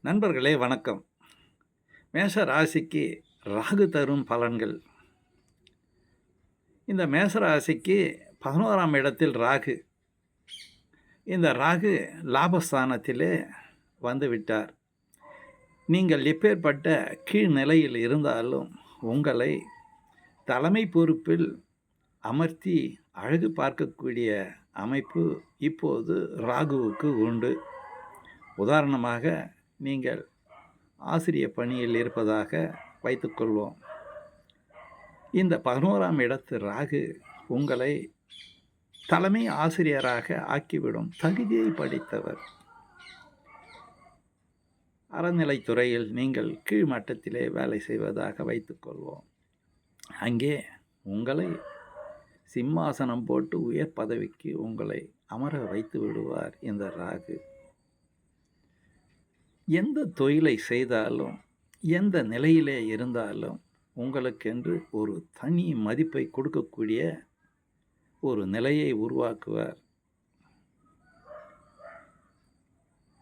நண்பர்களே வணக்கம். மேஷ ராசிக்கு ராகு தரும் பலன்கள். இந்த மேஷ ராசிக்கு 11ஆம் இடத்தில் ராகு. இந்த ராகு லாபஸ்தானத்திலே வந்து விட்டார். நீங்கள் எப்பேற்பட்ட கீழ் நிலையில் இருந்தாலும் உங்களை தலைமை பொறுப்பில் அமர்த்தி அழகு பார்க்கக்கூடிய அமைப்பு இப்போது ராகுவுக்கு உண்டு. உதாரணமாக நீங்கள் ஆசிரிய பணியில் இருப்பதாக வைத்துக்கொள்வோம். இந்த 11ஆம் இடத்து ராகு உங்களை தலைமை ஆசிரியராக ஆக்கிவிடும் தகுதியை படைத்தவர். அறநிலைத்துறையில் நீங்கள் கீழ்மட்டத்திலே வேலை செய்வதாக வைத்துக்கொள்வோம். அங்கே உங்களை சிம்மாசனம் போட்டு உயர் பதவிக்கு உங்களை அமர வைத்து விடுவார் இந்த ராகு. எந்த தொழிலை செய்தாலும் எந்த நிலையிலே இருந்தாலும் உங்களுக்கென்று ஒரு தனி மதிப்பை கொடுக்கக்கூடிய ஒரு நிலையை உருவாக்குவார்.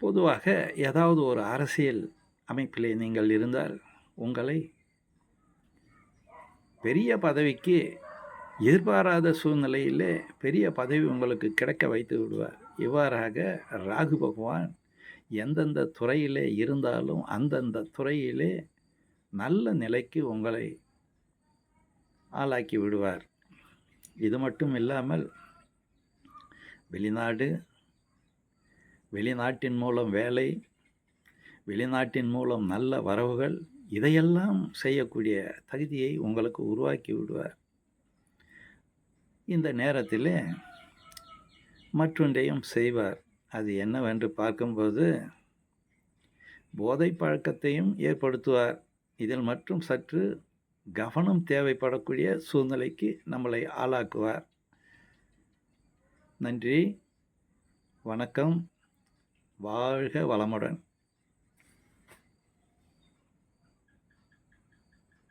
பொதுவாக ஏதாவது ஒரு அரசியல் அமைப்பிலே நீங்கள் இருந்தால் உங்களை பெரிய பதவிக்கு எதிர்பாராத சூழ்நிலையிலே பெரிய பதவி உங்களுக்கு கிடைக்க வைத்து விடுவார். இவ்வாறாக ராகு பகவான் எந்தெந்த துறையிலே இருந்தாலும் அந்தந்த துறையிலே நல்ல நிலைக்கு உங்களை ஆளாக்கி விடுவார். இது மட்டும் இல்லாமல் வெளிநாட்டின் மூலம் வேலை, வெளிநாட்டின் மூலம் நல்ல வரவுகள், இதையெல்லாம் செய்யக்கூடிய தகுதியை உங்களுக்கு உருவாக்கி விடுவார். இந்த நேரத்தில் மற்றொன்றையும் செய்வார். அது என்னவென்று பார்க்கும்போது போதை பழக்கத்தையும் ஏற்படுத்துவார். இதில் மற்றும் சற்று கவனம் தேவைப்படக்கூடிய சூழ்நிலைக்கு நம்மளை ஆளாக்குவார். நன்றி, வணக்கம், வாழ்க வளமுடன்.